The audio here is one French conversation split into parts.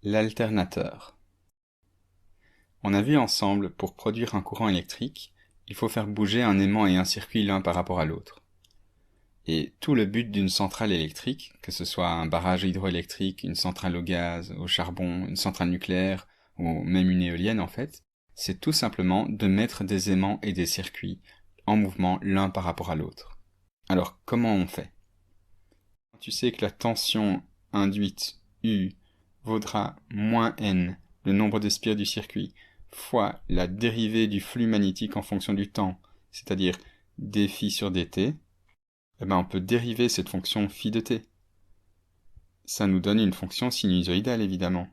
L'alternateur. On a vu ensemble, pour produire un courant électrique, il faut faire bouger un aimant et un circuit l'un par rapport à l'autre. Et tout le but d'une centrale électrique, que ce soit un barrage hydroélectrique, une centrale au gaz, au charbon, une centrale nucléaire, ou même une éolienne en fait, c'est tout simplement de mettre des aimants et des circuits en mouvement l'un par rapport à l'autre. Alors, comment on fait? Tu sais que la tension induite U vaudra moins N, le nombre de spires du circuit, fois la dérivée du flux magnétique en fonction du temps, c'est-à-dire dφ sur dt, on peut dériver cette fonction phi de t. Ça nous donne une fonction sinusoïdale, évidemment.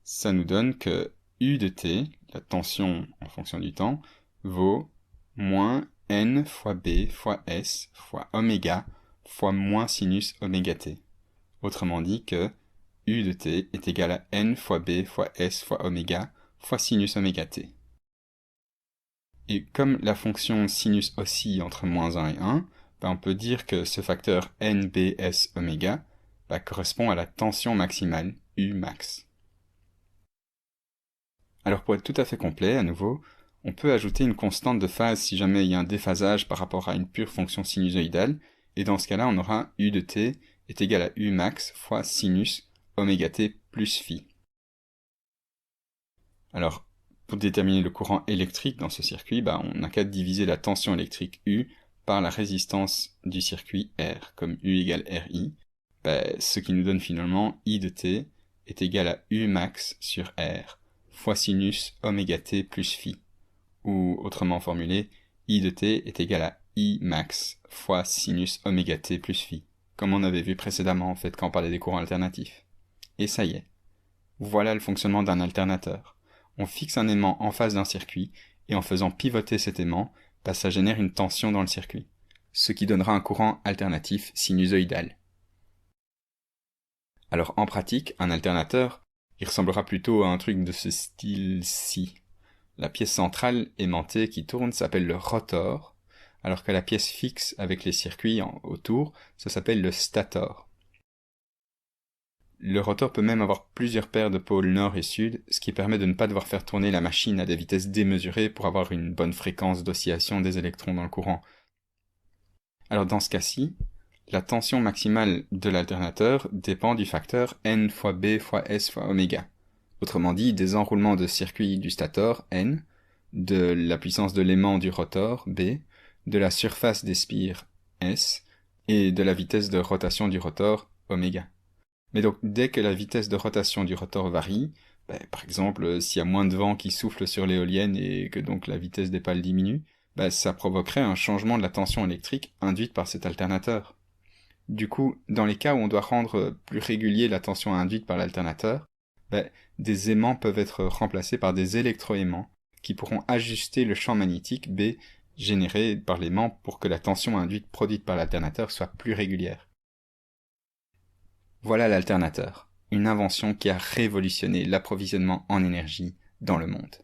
Ça nous donne que U de t, la tension en fonction du temps, vaut moins N fois B fois S fois oméga fois moins sinus oméga t. Autrement dit que U de t est égal à N fois B fois S fois oméga fois sinus oméga t. Et comme la fonction sinus oscille entre moins 1 et 1, on peut dire que ce facteur NBS oméga correspond à la tension maximale U max. Alors pour être tout à fait complet, à nouveau, on peut ajouter une constante de phase si jamais il y a un déphasage par rapport à une pure fonction sinusoïdale, et dans ce cas-là, on aura U de t est égal à U max fois sinus oméga t plus phi. Alors, pour déterminer le courant électrique dans ce circuit, on n'a qu'à diviser la tension électrique U par la résistance du circuit R, comme U égale RI, ce qui nous donne finalement I de t est égal à U max sur R, fois sinus oméga t plus phi, ou autrement formulé, I de t est égal à I max fois sinus oméga t plus phi, comme on avait vu précédemment en fait quand on parlait des courants alternatifs. Et ça y est, voilà le fonctionnement d'un alternateur. On fixe un aimant en face d'un circuit, et en faisant pivoter cet aimant, ça génère une tension dans le circuit, ce qui donnera un courant alternatif sinusoïdal. Alors en pratique, un alternateur, il ressemblera plutôt à un truc de ce style-ci. La pièce centrale aimantée qui tourne s'appelle le rotor, alors que la pièce fixe avec les circuits autour, ça s'appelle le stator. Le rotor peut même avoir plusieurs paires de pôles nord et sud, ce qui permet de ne pas devoir faire tourner la machine à des vitesses démesurées pour avoir une bonne fréquence d'oscillation des électrons dans le courant. Alors dans ce cas-ci, la tension maximale de l'alternateur dépend du facteur N fois B fois S fois oméga. Autrement dit, des enroulements de circuit du stator, N, de la puissance de l'aimant du rotor, B, de la surface des spires, S, et de la vitesse de rotation du rotor, oméga. Mais donc, dès que la vitesse de rotation du rotor varie, par exemple, s'il y a moins de vent qui souffle sur l'éolienne et que donc la vitesse des pales diminue, ça provoquerait un changement de la tension électrique induite par cet alternateur. Du coup, dans les cas où on doit rendre plus régulier la tension induite par l'alternateur, des aimants peuvent être remplacés par des électroaimants qui pourront ajuster le champ magnétique B généré par l'aimant pour que la tension induite produite par l'alternateur soit plus régulière. Voilà l'alternateur, une invention qui a révolutionné l'approvisionnement en énergie dans le monde.